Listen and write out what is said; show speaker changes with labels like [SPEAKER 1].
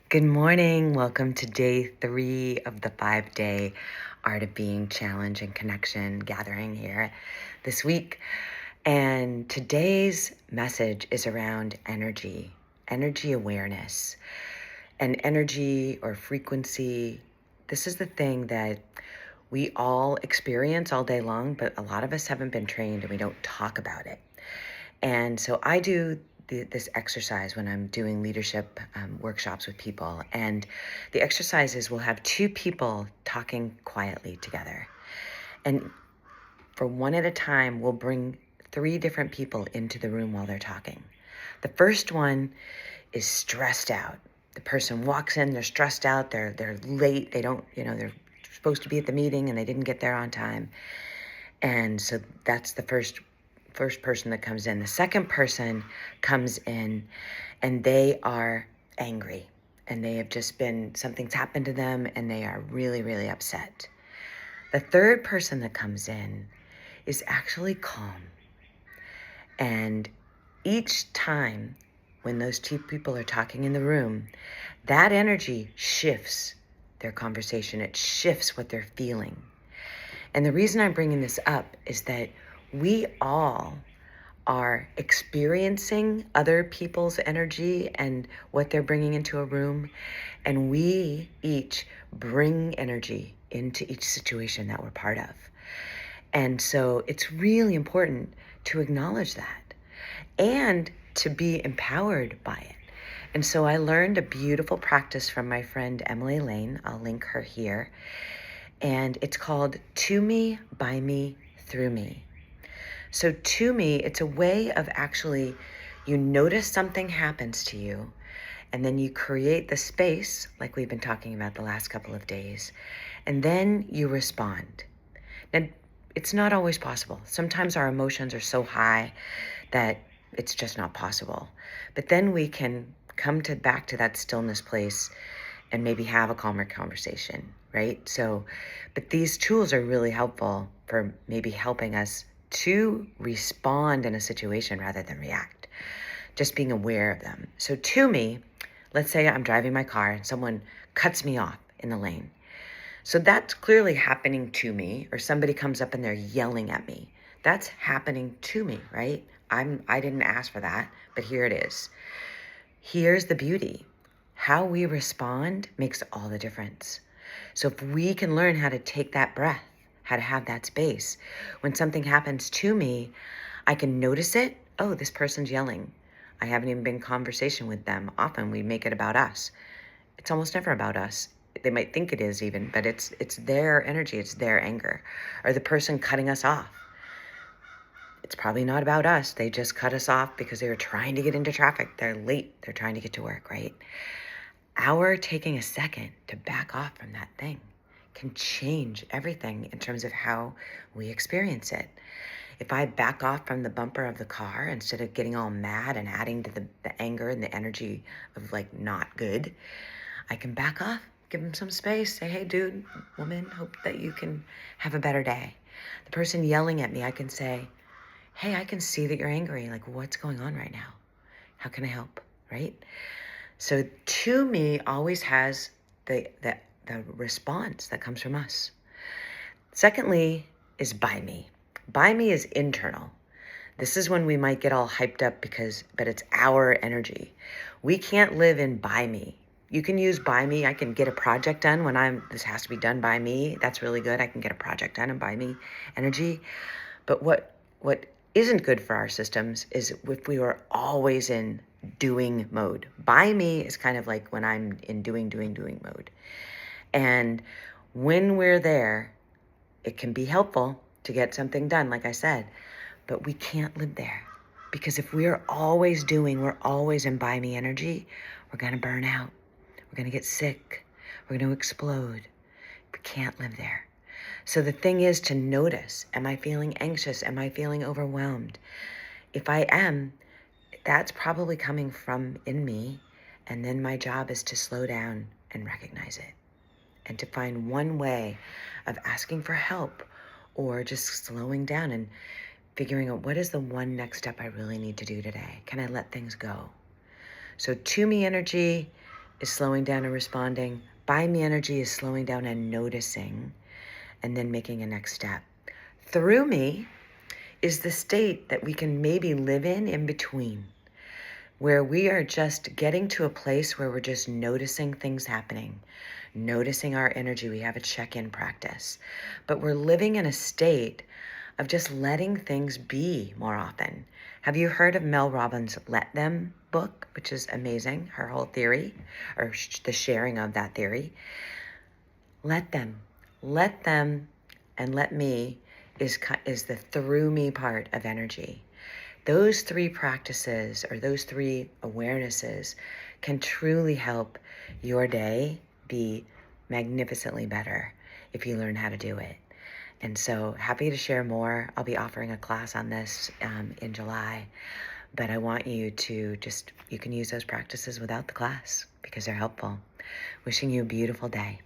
[SPEAKER 1] Good morning. Welcome to day 3 of the 5-day Art of Being Challenge and Connection gathering here this week. And today's message is around energy awareness, and energy or frequency. This is the thing that we all experience all day long, but a lot of us haven't been trained and we don't talk about it. And so I do this exercise when I'm doing leadership workshops with people. And the exercises will have 2 people talking quietly together. And for one at a time, we'll bring 3 different people into the room while they're talking. The first one is stressed out. The person walks in, they're stressed out, they're late, they don't, they're supposed to be at the meeting and they didn't get there on time. And so that's the first person that comes in. The second person comes in and they are angry, and they have just been, something's happened to them and they are really, really upset. The third person that comes in is actually calm. And each time when those 2 people are talking in the room, that energy shifts their conversation. It shifts what they're feeling. And the reason I'm bringing this up is that we all are experiencing other people's energy and what they're bringing into a room. And we each bring energy into each situation that we're part of. And so it's really important to acknowledge that and to be empowered by it. And so I learned a beautiful practice from my friend Emily Lane. I'll link her here. And it's called To Me, By Me, Through Me. So to me, it's a way of actually, you notice something happens to you, and then you create the space, like we've been talking about the last couple of days, and then you respond. Now, it's not always possible. Sometimes our emotions are so high that it's just not possible. But then we can come back to that stillness place and maybe have a calmer conversation, right? So, but these tools are really helpful for maybe helping us to respond in a situation rather than react, just being aware of them. So to me, let's say I'm driving my car and someone cuts me off in the lane. So that's clearly happening to me, or somebody comes up and they're yelling at me. That's happening to me, right? I didn't ask for that, but here it is. Here's the beauty. How we respond makes all the difference. So if we can learn how to take that breath, how to have that space, when something happens to me, I can notice it. Oh, this person's yelling. I haven't even been in conversation with them. Often we make it about us. It's almost never about us. They might think it is even, but it's their energy, it's their anger. Or the person cutting us off. It's probably not about us. They just cut us off because they were trying to get into traffic. They're late. They're trying to get to work, right? Our taking a second to back off from that thing can change everything in terms of how we experience it. If I back off from the bumper of the car instead of getting all mad and adding to the anger and the energy of like not good, I can back off, give them some space, say, hey, dude, woman, hope that you can have a better day. The person yelling at me, I can say, hey, I can see that you're angry. Like, what's going on right now? How can I help, right? So to me always has the response that comes from us. Secondly is by me. By me is internal. This is when we might get all hyped up but it's our energy. We can't live in by me. You can use by me. I can get a project done this has to be done by me. That's really good. I can get a project done in by me energy. But what isn't good for our systems is if we were always in doing mode. By me is kind of like when I'm in doing mode. And when we're there, it can be helpful to get something done, like I said, but we can't live there. Because if we're always doing, we're always in by me energy, we're going to burn out. We're going to get sick. We're going to explode. We can't live there. So the thing is to notice, am I feeling anxious? Am I feeling overwhelmed? If I am, that's probably coming from in me. And then my job is to slow down and recognize it. And to find one way of asking for help or just slowing down and figuring out what is the one next step I really need to do today. Can I let things go? So to me energy, is slowing down and responding. By me energy is slowing down and noticing, and then making a next step. Through me is the state that we can maybe live in between, where we are just getting to a place where we're just noticing things happening, noticing our energy. We have a check-in practice, but we're living in a state of just letting things be more often. Have you heard of Mel Robbins' Let Them book, which is amazing, her whole theory, or the sharing of that theory? Let them, and let me is the through me part of energy. Those three practices, or those three awarenesses, can truly help your day be magnificently better if you learn how to do it. And so happy to share more. I'll be offering a class on this in July, but I want you to you can use those practices without the class because they're helpful. Wishing you a beautiful day.